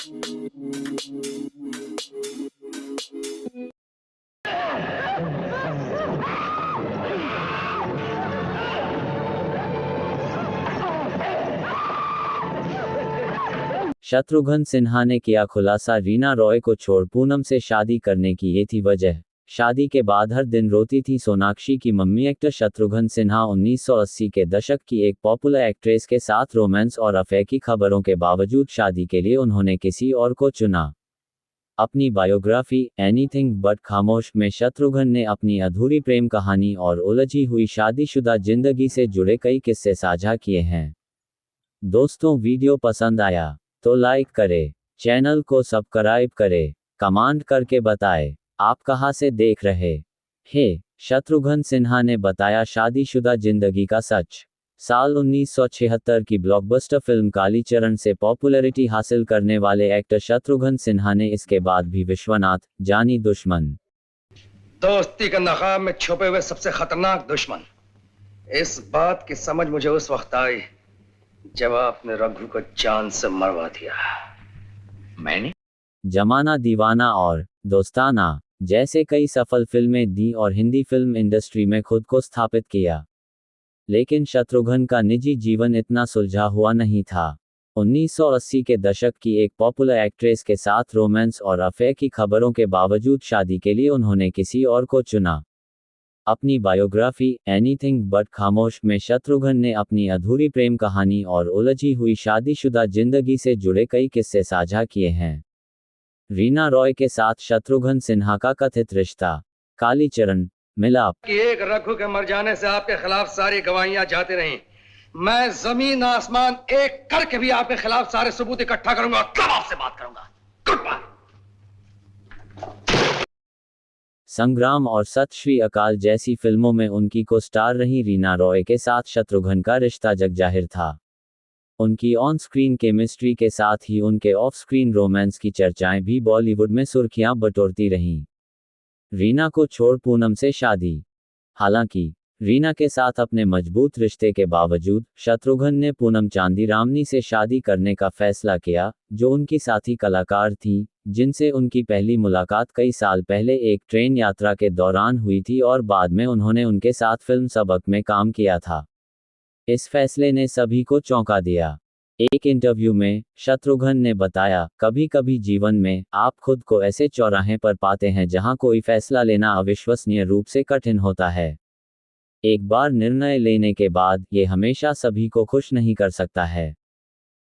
शत्रुघ्न सिन्हा ने किया खुलासा, रीना रॉय को छोड़ पूनम से शादी करने की ये थी वजह। शादी के बाद हर दिन रोती थी सोनाक्षी की मम्मी। एक्टर शत्रुघ्न सिन्हा 1980 के दशक की एक पॉपुलर एक्ट्रेस के साथ रोमांस और अफेयर की खबरों के बावजूद शादी के लिए उन्होंने किसी और को चुना। अपनी बायोग्राफी एनीथिंग बट खामोश में शत्रुघ्न ने अपनी अधूरी प्रेम कहानी और उलझी हुई शादीशुदा जिंदगी से जुड़े कई किस्से साझा किए हैं। दोस्तों, वीडियो पसंद आया तो लाइक करें, चैनल को सब्सक्राइब करें, कमेंट करके बताएं आप कहां से देख रहे हैं। शत्रुघ्न सिन्हा ने बताया शादीशुदा जिंदगी का सच। साल 1976 की ब्लॉकबस्टर फिल्म कालीचरण से पॉपुलैरिटी हासिल करने वाले एक्टर शत्रुघ्न सिन्हा ने इसके बाद भी विश्वनाथ, जानी दुश्मन, दोस्ती के नकाब में छुपे हुए सबसे खतरनाक दुश्मन, इस बात की समझ मुझे उस वक्त आई जब आपने रघु को जान से मरवा दिया। मैंने जमाना, दीवाना और दोस्ताना जैसे कई सफल फिल्में दी और हिंदी फिल्म इंडस्ट्री में खुद को स्थापित किया। लेकिन शत्रुघ्न का निजी जीवन इतना सुलझा हुआ नहीं था। 1980 के दशक की एक पॉपुलर एक्ट्रेस के साथ रोमांस और अफेयर की खबरों के बावजूद शादी के लिए उन्होंने किसी और को चुना। अपनी बायोग्राफी एनीथिंग बट खामोश में शत्रुघ्न ने अपनी अधूरी प्रेम कहानी और उलझी हुई शादीशुदा जिंदगी से जुड़े कई किस्से साझा किए हैं। रीना रॉय के साथ शत्रुघ्न सिन्हा का कथित रिश्ता, कालीचरण, मिलाप कि एक रघु के मर जाने से आपके खिलाफ सारी गवाहियां जाती रहीं। मैं जमीन आसमान एक करके भी आपके खिलाफ सारे सबूत इकट्ठा करूंगा, तब आपसे बात करूंगा। Good bye. संग्राम और सत श्री अकाल जैसी फिल्मों में उनकी को स्टार रही रीना रॉय के साथ शत्रुघ्न का रिश्ता जगजाहिर था। उनकी ऑन स्क्रीन केमिस्ट्री के साथ ही उनके ऑफ स्क्रीन रोमांस की चर्चाएं भी बॉलीवुड में सुर्खियां बटोरती रहीं। रीना को छोड़ पूनम से शादी। हालांकि रीना के साथ अपने मजबूत रिश्ते के बावजूद शत्रुघ्न ने पूनम चांदीरामनी से शादी करने का फैसला किया, जो उनकी साथी कलाकार थीं, जिनसे उनकी पहली मुलाकात कई साल पहले एक ट्रेन यात्रा के दौरान हुई थी और बाद में उन्होंने उनके साथ फिल्म सबक में काम किया था। इस फैसले ने सभी को चौंका दिया। एक इंटरव्यू में शत्रुघ्न ने बताया, कभी कभी जीवन में आप खुद को ऐसे चौराहे पर पाते हैं जहां कोई फैसला लेना अविश्वसनीय रूप से कठिन होता है। एक बार निर्णय लेने के बाद ये हमेशा सभी को खुश नहीं कर सकता है।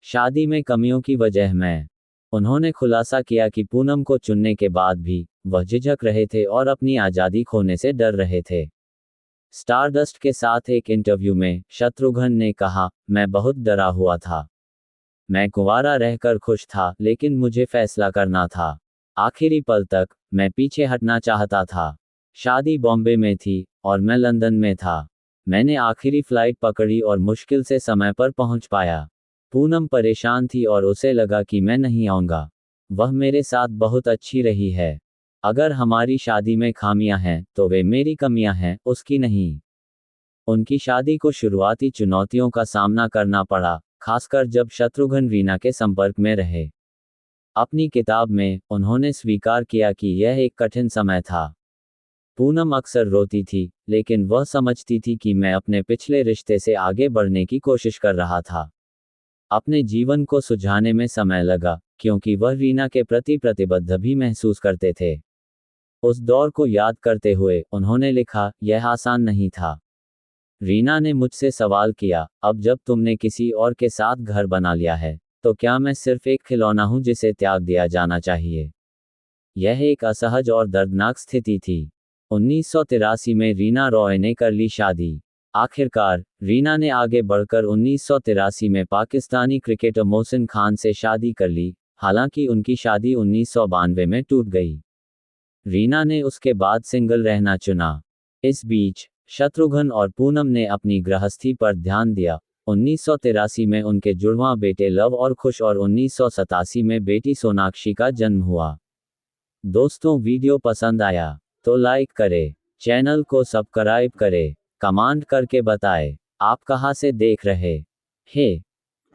शादी में कमियों की वजह में उन्होंने खुलासा किया कि पूनम को चुनने के बाद भी वह झिझक रहे थे और अपनी आज़ादी खोने से डर रहे थे। स्टारडस्ट के साथ एक इंटरव्यू में शत्रुघ्न ने कहा, मैं बहुत डरा हुआ था। मैं कुंवारा रहकर खुश था, लेकिन मुझे फैसला करना था। आखिरी पल तक मैं पीछे हटना चाहता था। शादी बॉम्बे में थी और मैं लंदन में था। मैंने आखिरी फ्लाइट पकड़ी और मुश्किल से समय पर पहुंच पाया। पूनम परेशान थी और उसे लगा कि मैं नहीं आऊंगा। वह मेरे साथ बहुत अच्छी रही है। अगर हमारी शादी में खामियां हैं तो वे मेरी कमियां हैं, उसकी नहीं। उनकी शादी को शुरुआती चुनौतियों का सामना करना पड़ा, खासकर जब शत्रुघ्न रीना के संपर्क में रहे। अपनी किताब में उन्होंने स्वीकार किया कि यह एक कठिन समय था। पूनम अक्सर रोती थी, लेकिन वह समझती थी कि मैं अपने पिछले रिश्ते से आगे बढ़ने की कोशिश कर रहा था। अपने जीवन को सुलझाने में समय लगा, क्योंकि वह रीना के प्रति प्रतिबद्ध भी महसूस करते थे। उस दौर को याद करते हुए उन्होंने लिखा, यह आसान नहीं था। रीना ने मुझसे सवाल किया, अब जब तुमने किसी और के साथ घर बना लिया है, तो क्या मैं सिर्फ एक खिलौना हूं जिसे त्याग दिया जाना चाहिए? यह एक असहज और दर्दनाक स्थिति थी। 1983 में रीना रॉय ने कर ली शादी। आखिरकार रीना ने आगे बढ़कर 1983 में पाकिस्तानी क्रिकेटर मोहसिन खान से शादी कर ली। हालांकि उनकी शादी 1992 में टूट गई। रीना ने उसके बाद सिंगल रहना चुना। इस बीच शत्रुघ्न और पूनम ने अपनी गृहस्थी पर ध्यान दिया। 1983 में उनके जुड़वां बेटे लव और खुश और 1987 में बेटी सोनाक्षी का जन्म हुआ। दोस्तों, वीडियो पसंद आया तो लाइक करें, चैनल को सब्सक्राइब करें, कमेंट करके बताएं आप कहां से देख रहे हैं।